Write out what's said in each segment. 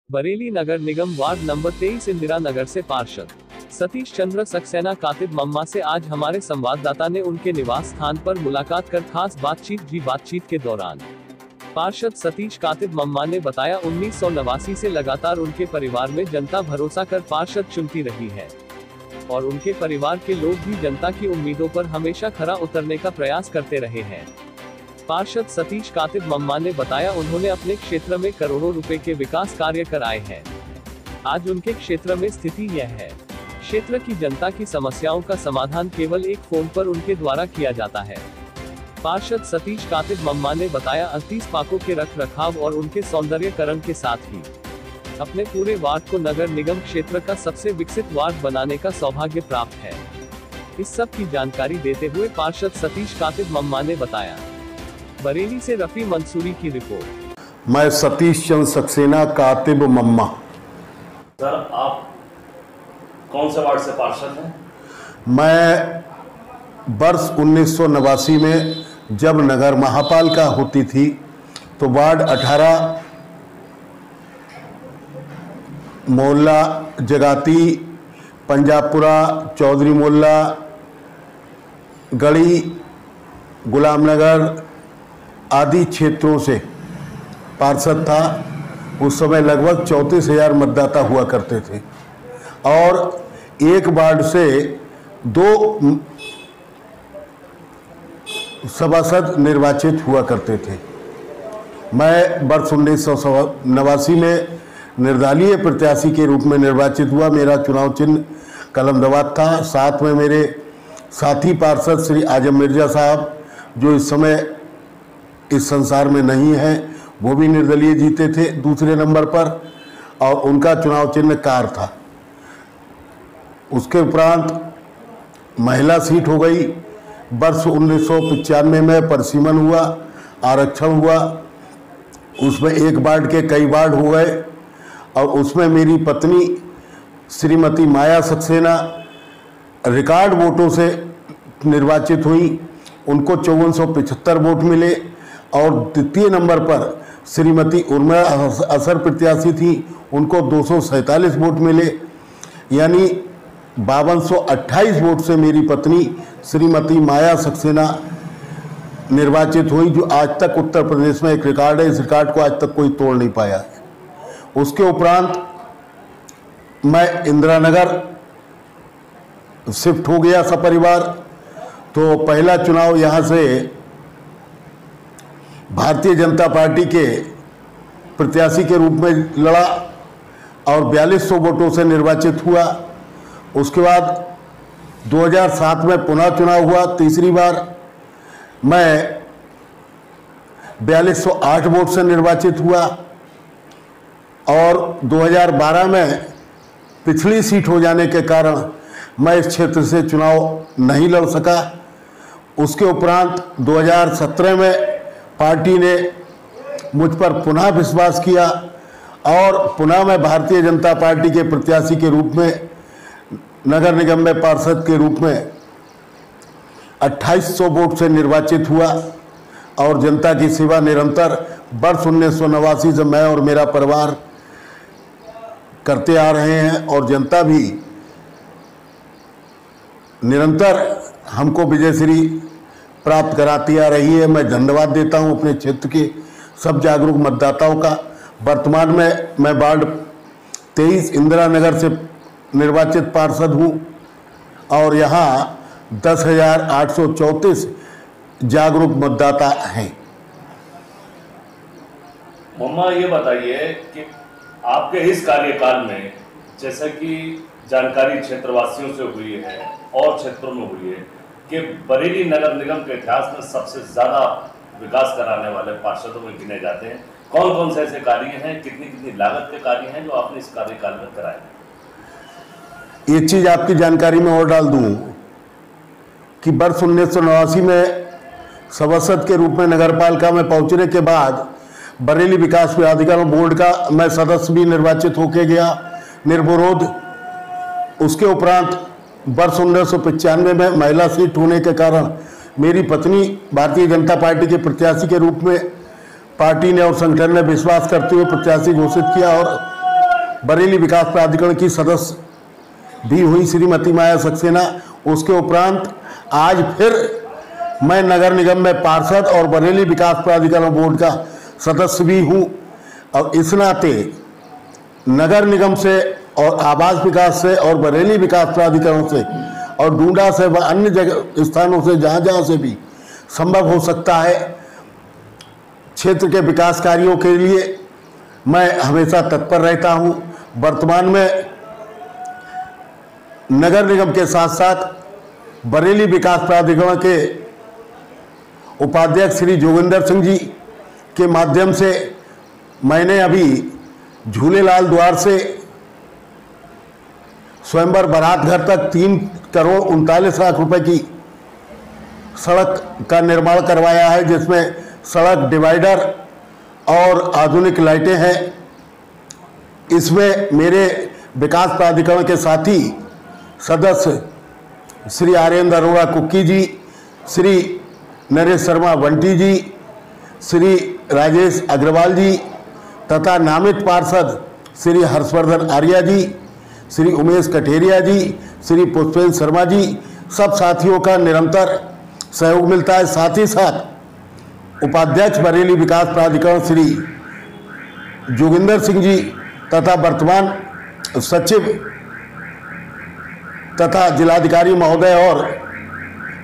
बरेली नगर निगम ward number 23 Indira Nagar से पार्षद सतीश चंद्र सक्सेना कातिब मम्मा से आज हमारे संवाददाता ने उनके निवास स्थान पर मुलाकात कर खास बातचीत के दौरान पार्षद सतीश कातिब मम्मा ने बताया 1989 से लगातार उनके परिवार में जनता भरोसा कर पार्षद चुनती रही है और उनके परिवार के लोग भी जनता की उम्मीदों पर हमेशा खरा उतरने का प्रयास करते रहे हैं। पार्षद सतीश कातिब मम्मा ने बताया उन्होंने अपने क्षेत्र में करोड़ों रुपए के विकास कार्य कराए हैं। आज उनके क्षेत्र में स्थिति यह है, क्षेत्र की जनता की समस्याओं का समाधान केवल एक फोन पर उनके द्वारा किया जाता है। पार्षद सतीश कातिब मम्मा ने बताया 38 पार्कों के रख रखाव और उनके सौंदर्यकरण के साथ ही अपने पूरे वार्ड को नगर निगम क्षेत्र का सबसे विकसित वार्ड बनाने का सौभाग्य प्राप्त है। इस सब की जानकारी देते हुए पार्षद सतीश कातिब मम्मा ने बताया। बरेली से रफी मंसूरी की रिपोर्ट। मैं सतीश चंद्र सक्सेना कातिब मम्मा। सर, आप कौन से वार्ड से पार्षद हैं? मैं वर्ष 1989 में जब नगर महापालिका होती थी तो वार्ड 18 मोहल्ला जगाती, पंजाबपुरा, चौधरी मोहल्ला, गढ़ी, गुलामनगर आदि क्षेत्रों से पार्षद था। उस समय लगभग 34,000 मतदाता हुआ करते थे और एक वार्ड से 2 सभासद निर्वाचित हुआ करते थे। मैं वर्ष 1989 में निर्दलीय प्रत्याशी के रूप में निर्वाचित हुआ। मेरा चुनाव चिन्ह कलम दवात था। साथ में मेरे साथी पार्षद श्री आजम मिर्जा साहब, जो इस समय इस संसार में नहीं है, वो भी निर्दलीय जीते थे दूसरे नंबर पर और उनका चुनाव चिन्ह कार था। उसके उपरांत महिला सीट हो गई। वर्ष 1995 में परिसीमन हुआ, आरक्षण हुआ। उसमें एक वार्ड के कई वार्ड हो गए और उसमें मेरी पत्नी श्रीमती माया सक्सेना रिकॉर्ड वोटों से निर्वाचित हुई। उनको 5475 वोट मिले और द्वितीय नंबर पर श्रीमती उर्मिला असर प्रत्याशी थी, उनको 247 वोट मिले। यानी 5228 वोट से मेरी पत्नी श्रीमती माया सक्सेना निर्वाचित हुई, जो आज तक उत्तर प्रदेश में एक रिकॉर्ड है। इस रिकॉर्ड को आज तक कोई तोड़ नहीं पाया है। उसके उपरांत मैं इंदिरा नगर शिफ्ट हो गया सपरिवार। तो पहला चुनाव यहाँ से भारतीय जनता पार्टी के प्रत्याशी के रूप में लड़ा और 4200 वोटों से निर्वाचित हुआ। उसके बाद 2007 में पुनः चुनाव हुआ, तीसरी बार मैं 4208 वोट से निर्वाचित हुआ और 2012 में पिछली सीट हो जाने के कारण मैं इस क्षेत्र से चुनाव नहीं लड़ सका। उसके उपरांत 2017 में पार्टी ने मुझ पर पुनः विश्वास किया और पुनः मैं भारतीय जनता पार्टी के प्रत्याशी के रूप में नगर निगम में पार्षद के रूप में 2800 वोट से निर्वाचित हुआ और जनता की सेवा निरंतर वर्ष 1989 से मैं और मेरा परिवार करते आ रहे हैं और जनता भी निरंतर हमको विजयश्री प्राप्त कराती आ रही है। मैं धन्यवाद देता हूं अपने क्षेत्र के सब जागरूक मतदाताओं का। वर्तमान में मैं वार्ड 23 इंदिरा नगर से निर्वाचित पार्षद हूं और यहां 10,834 जागरूक मतदाता हैं। मम्मा, ये बताइए कि आपके इस कार्यकाल में, जैसा कि जानकारी क्षेत्रवासियों से हुई है और क्षेत्रों में हुई है, कि बरेली नगर निगम के इतिहास में सबसे ज्यादा विकास कराने वाले पार्षदों में गिने जाते हैं। कौन कौन से ऐसे कार्य हैं, कितनी कितनी लागत के कार्य हैं जो आपने इस कार्यकाल में कराए? एक चीज आपकी जानकारी में और डाल दूं कि वर्ष 1989 में सभासद के रूप में नगरपालिका में पहुंचने के बाद बरेली विकास प्राधिकरण बोर्ड का मैं सदस्य भी निर्वाचित होके गया निर्विरोध। उसके उपरांत वर्ष 1995 में महिला सीट होने के कारण मेरी पत्नी भारतीय जनता पार्टी के प्रत्याशी के रूप में पार्टी ने और संगठन ने विश्वास करते हुए प्रत्याशी घोषित किया और बरेली विकास प्राधिकरण की सदस्य भी हुई श्रीमती माया सक्सेना। उसके उपरांत आज फिर मैं नगर निगम में पार्षद और बरेली विकास प्राधिकरण बोर्ड का सदस्य भी हूँ, और इस नाते नगर निगम से और आवास विकास से और बरेली विकास प्राधिकरण से और डूंडा से व अन्य जगह स्थानों से जहाँ जहाँ से भी संभव हो सकता है क्षेत्र के विकास कार्यों के लिए मैं हमेशा तत्पर रहता हूँ। वर्तमान में नगर निगम के साथ साथ बरेली विकास प्राधिकरण के उपाध्यक्ष श्री जोगिंदर सिंह जी के माध्यम से मैंने अभी झूलेलाल द्वार से स्वयंवर बारात घर तक 3,39,00,000 रुपए की सड़क का निर्माण करवाया है, जिसमें सड़क डिवाइडर और आधुनिक लाइटें हैं। इसमें मेरे विकास प्राधिकरण के साथी सदस्य श्री आर्यन अरोड़ा कुक्की जी, श्री नरेश शर्मा बंटी जी, श्री राजेश अग्रवाल जी तथा नामित पार्षद श्री हर्षवर्धन आर्या जी, श्री उमेश कठेरिया जी, श्री पुष्पेंद्र शर्मा जी, सब साथियों का निरंतर सहयोग मिलता है। साथ ही साथ उपाध्यक्ष बरेली विकास प्राधिकरण श्री जोगिंदर सिंह जी तथा वर्तमान सचिव तथा जिलाधिकारी महोदय और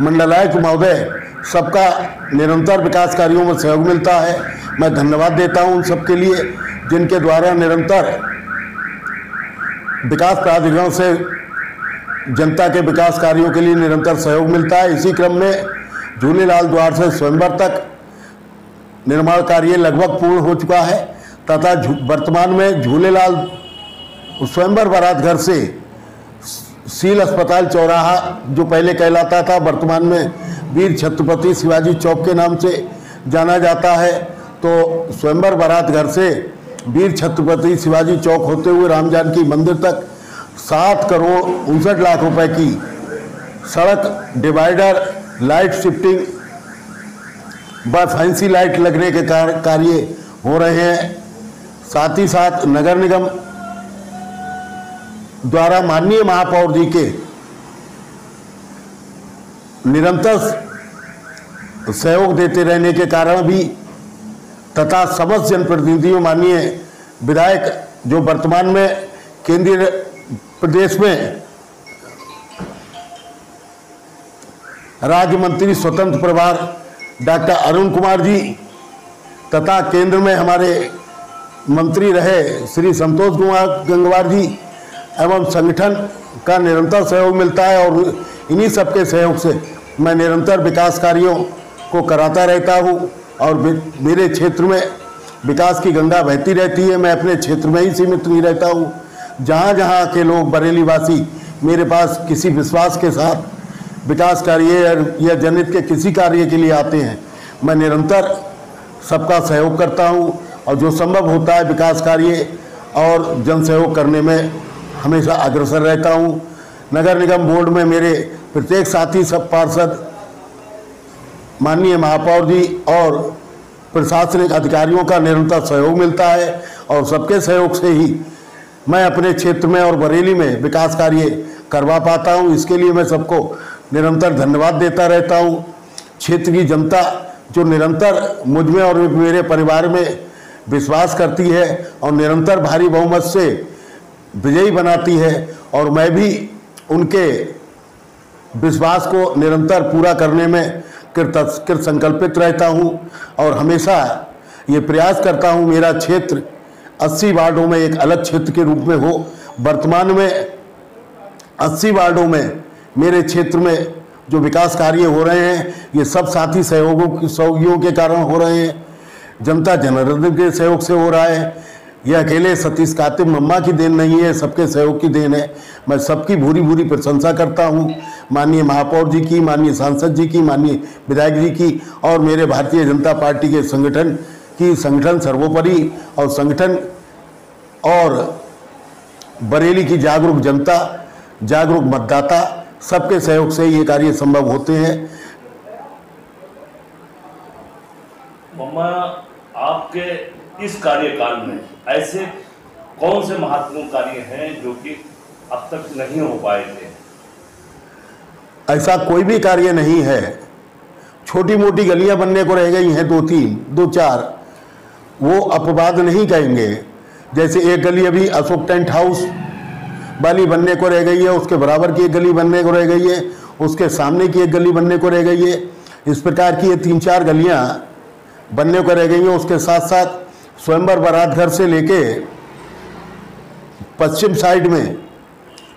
मंडलायुक्त महोदय सबका निरंतर विकास कार्यों में सहयोग मिलता है। मैं धन्यवाद देता हूं उन सबके लिए जिनके द्वारा निरंतर विकास प्राधिकरण से जनता के विकास कार्यों के लिए निरंतर सहयोग मिलता है। इसी क्रम में झूलेलाल द्वार से स्वयंवर तक निर्माण कार्य लगभग पूर्ण हो चुका है तथा वर्तमान में झूलेलाल स्वयंवर बारात घर से सील अस्पताल चौराहा जो पहले कहलाता था वर्तमान में वीर छत्रपति शिवाजी चौक के नाम से जाना जाता है, तो स्वयंवर बारात घर से वीर छत्रपति शिवाजी चौक होते हुए राम जानकी मंदिर तक 7,59,00,000 रुपए की सड़क डिवाइडर, लाइट शिफ्टिंग व फैंसी लाइट लगने के कार्य हो रहे हैं। साथ ही साथ नगर निगम द्वारा माननीय महापौर जी के निरंतर सहयोग देते रहने के कारण भी तथा समस्त जनप्रतिनिधियों माननीय विधायक जो वर्तमान में केंद्रीय प्रदेश में राज्य मंत्री स्वतंत्र प्रभार डॉक्टर अरुण कुमार जी तथा केंद्र में हमारे मंत्री रहे श्री संतोष कुमार गंगवार जी एवं संगठन का निरंतर सहयोग मिलता है, और इन्हीं सबके सहयोग से मैं निरंतर विकास कार्यों को कराता रहता हूं और मेरे क्षेत्र में विकास की गंगा बहती रहती है। मैं अपने क्षेत्र में ही सीमित नहीं रहता हूं, जहां जहां के लोग बरेली वासी मेरे पास किसी विश्वास के साथ विकास कार्य या जनहित के किसी कार्य के लिए आते हैं, मैं निरंतर सबका सहयोग करता हूं और जो संभव होता है विकास कार्य और जन सहयोग करने में हमेशा अग्रसर रहता हूं। नगर निगम बोर्ड में मेरे प्रत्येक साथी सब पार्षद, माननीय महापौर जी और प्रशासनिक अधिकारियों का निरंतर सहयोग मिलता है और सबके सहयोग से ही मैं अपने क्षेत्र में और बरेली में विकास कार्य करवा पाता हूं। इसके लिए मैं सबको निरंतर धन्यवाद देता रहता हूं। क्षेत्र की जनता जो निरंतर मुझ में और मेरे परिवार में विश्वास करती है और निरंतर भारी बहुमत से विजयी बनाती है, और मैं भी उनके विश्वास को निरंतर पूरा करने में कृत संकल्पित रहता हूं और हमेशा ये प्रयास करता हूं मेरा क्षेत्र 80 वार्डों में एक अलग क्षेत्र के रूप में हो। वर्तमान में 80 वार्डों में मेरे क्षेत्र में जो विकास कार्य हो रहे हैं ये सब साथी सहयोगियों के कारण हो रहे हैं, जनता जनार्दन के सहयोग से हो रहा है। यह अकेले सतीश कातिब मम्मा की देन नहीं है, सबके सहयोग की देन है। मैं सबकी भूरी भूरी प्रशंसा करता हूं, माननीय महापौर जी की, माननीय सांसद जी की, माननीय विधायक जी की और मेरे भारतीय जनता पार्टी के संगठन की। संगठन सर्वोपरि और संगठन और बरेली की जागरूक जनता, जागरूक मतदाता सबके सहयोग से ये कार्य संभव होते हैं। मम्मा, आपके इस कार्यकाल में ऐसे कौन से महत्वपूर्ण कार्य हैं जो कि अब तक नहीं हो पाए थे? ऐसा कोई भी कार्य नहीं है। छोटी मोटी गलियां बनने को रह गई हैं, 2-3, 2-4, वो अपवाद नहीं कहेंगे। जैसे एक गली अभी अशोक टेंट हाउस वाली बनने को रह गई है, उसके बराबर की एक गली बनने को रह गई है, उसके सामने की एक गली बनने को रह गई है। इस प्रकार की ये 3-4 गलियां बनने को रह गई हैं। उसके साथ साथ स्वयंवर बारात घर से लेके पश्चिम साइड में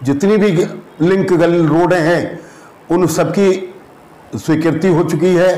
जितनी भी लिंक रोडें हैं उन सबकी स्वीकृति हो चुकी है।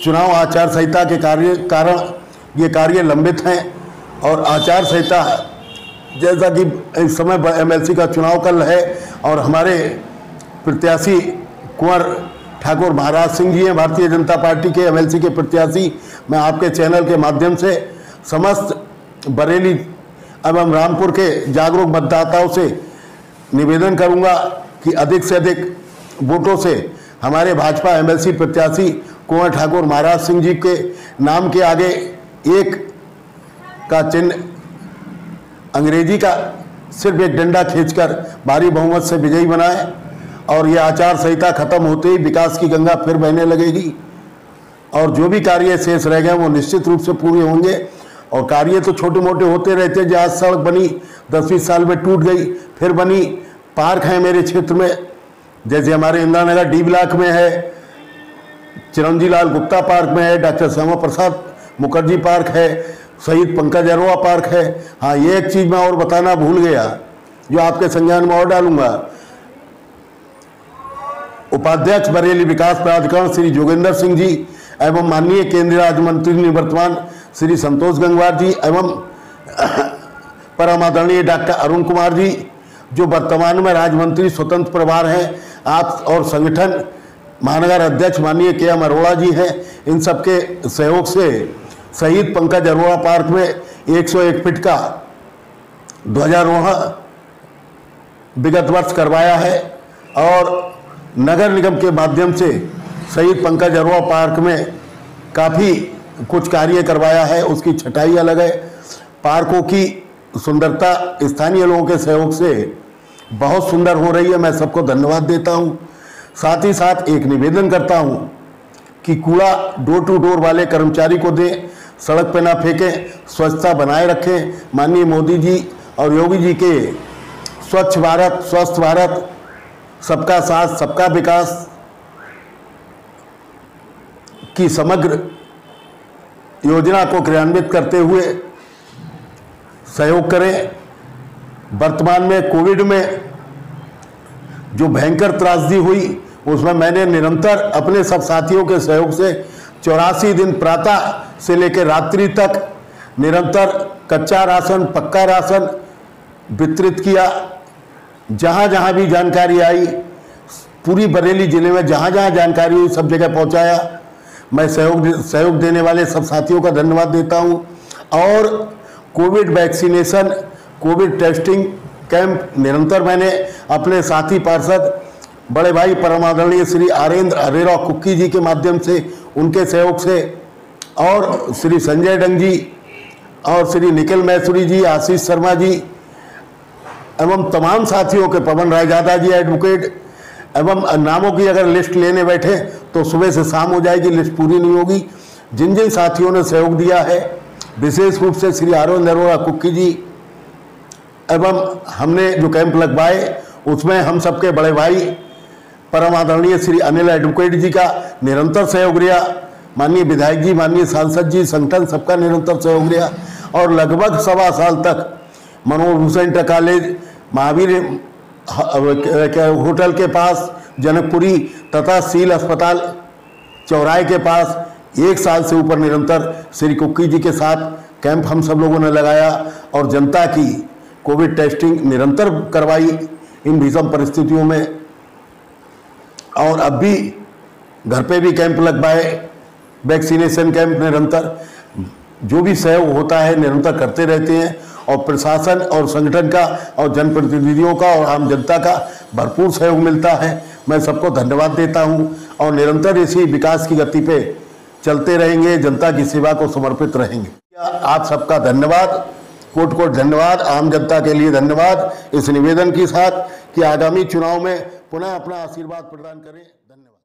चुनाव आचार संहिता के कारण ये कार्य लंबित हैं और आचार संहिता जैसा कि इस समय एमएलसी का चुनाव कल है और हमारे प्रत्याशी कुंवर ठाकुर महाराज सिंह जी हैं, भारतीय जनता पार्टी के एमएलसी के प्रत्याशी। मैं आपके चैनल के माध्यम से समस्त बरेली एवं रामपुर के जागरूक मतदाताओं से निवेदन करूंगा कि अधिक से अधिक वोटों से हमारे भाजपा एमएलसी प्रत्याशी कुंवर ठाकुर महाराज सिंह जी के नाम के आगे एक का चिन्ह अंग्रेजी का सिर्फ एक डंडा खींचकर भारी बहुमत से विजयी बनाए और ये आचार संहिता खत्म होते ही विकास की गंगा फिर बहने लगेगी और जो भी कार्य शेष रह गए वो निश्चित रूप से पूरे होंगे। और कार्य तो छोटे मोटे होते रहते हैं। जहाँ सड़क बनी 10-20 साल में टूट गई, फिर बनी। पार्क है मेरे क्षेत्र में, जैसे हमारे इंदिरा नगर डी ब्लॉक में है, चिरंजी लाल गुप्ता पार्क में है, डॉक्टर श्यामा प्रसाद मुखर्जी पार्क है, शहीद पंकज अरोड़ा पार्क है। हाँ, ये एक चीज़ मैं और बताना भूल गया जो आपके संज्ञान में और डालूंगा। उपाध्यक्ष बरेली विकास प्राधिकरण श्री जोगेंद्र सिंह जी एवं माननीय केंद्रीय राज्य मंत्री निवर्तमान श्री संतोष गंगवार जी एवं परम आदरणीय डॉक्टर अरुण कुमार जी जो वर्तमान में राज्य मंत्री स्वतंत्र प्रभार हैं, आप और संगठन महानगर अध्यक्ष माननीय के.एम. अरोड़ा जी हैं, इन सबके सहयोग से शहीद पंकज अरोड़ा पार्क में 101 फीट का ध्वजारोहण विगत वर्ष करवाया है और नगर निगम के माध्यम से शहीद पंकज अरोड़ा पार्क में काफ़ी कुछ कार्य करवाया है। उसकी छटाई अलग है। पार्कों की सुंदरता स्थानीय लोगों के सहयोग से बहुत सुंदर हो रही है। मैं सबको धन्यवाद देता हूं। साथ ही साथ एक निवेदन करता हूं कि कूड़ा डोर टू डोर वाले कर्मचारी को दें, सड़क पर ना फेंकें, स्वच्छता बनाए रखें। माननीय मोदी जी और योगी जी के स्वच्छ भारत, स्वस्थ भारत, सबका साथ सबका विकास की समग्र योजना को क्रियान्वित करते हुए सहयोग करें। वर्तमान में कोविड में जो भयंकर त्रासदी हुई उसमें मैंने निरंतर अपने सब साथियों के सहयोग से 84 दिन प्रातः से लेकर रात्रि तक निरंतर कच्चा राशन, पक्का राशन वितरित किया। जहाँ जहाँ भी जानकारी आई, पूरी बरेली जिले में जहाँ जहाँ जानकारी हुई सब जगह पहुँचाया। मैं सहयोग देने वाले सब साथियों का धन्यवाद देता हूँ। और Covid vaccination, Covid testing camp निरंतर मैंने अपने साथी पार्षद बड़े भाई परम आदरणीय श्री आरेंद्र अरेरा कुक्की जी के माध्यम से, उनके सहयोग से, और श्री संजय डंग जी और श्री निखिल मैसूरी जी, आशीष शर्मा जी एवं तमाम साथियों के, पवन रायजादा जी एडवोकेट, एवं नामों की अगर लिस्ट लेने बैठे तो सुबह से शाम हो जाएगी, लिस्ट पूरी नहीं होगी। जिन जिन साथियों ने सहयोग दिया है, विशेष रूप से श्री आरोन अरोड़ा कुक्की जी, एवं हमने जो कैंप लगवाए उसमें हम सबके बड़े भाई परम आदरणीय श्री अनिल एडवोकेट जी का निरंतर सहयोग रहा। माननीय विधायक जी, माननीय सांसद जी, संगठन सबका निरंतर सहयोग रहा। और लगभग 1.25 साल तक मनोहर हुसैन कॉलेज, महावीर होटल के पास जनकपुरी तथा सील अस्पताल चौराहे के पास 1 साल से ऊपर निरंतर श्री कुक्की जी के साथ कैंप हम सब लोगों ने लगाया और जनता की कोविड टेस्टिंग निरंतर करवाई इन विषम परिस्थितियों में। और अब भी घर पे भी कैंप लगवाए, वैक्सीनेशन कैंप निरंतर, जो भी सहयोग होता है निरंतर करते रहते हैं। और प्रशासन और संगठन का और जनप्रतिनिधियों का और आम जनता का भरपूर सहयोग मिलता है। मैं सबको धन्यवाद देता हूं और निरंतर इसी विकास की गति पे चलते रहेंगे, जनता की सेवा को समर्पित रहेंगे। आप सबका धन्यवाद। कोट कोट धन्यवाद। आम जनता के लिए धन्यवाद, इस निवेदन के साथ कि आगामी चुनाव में पुनः अपना आशीर्वाद प्रदान करें। धन्यवाद।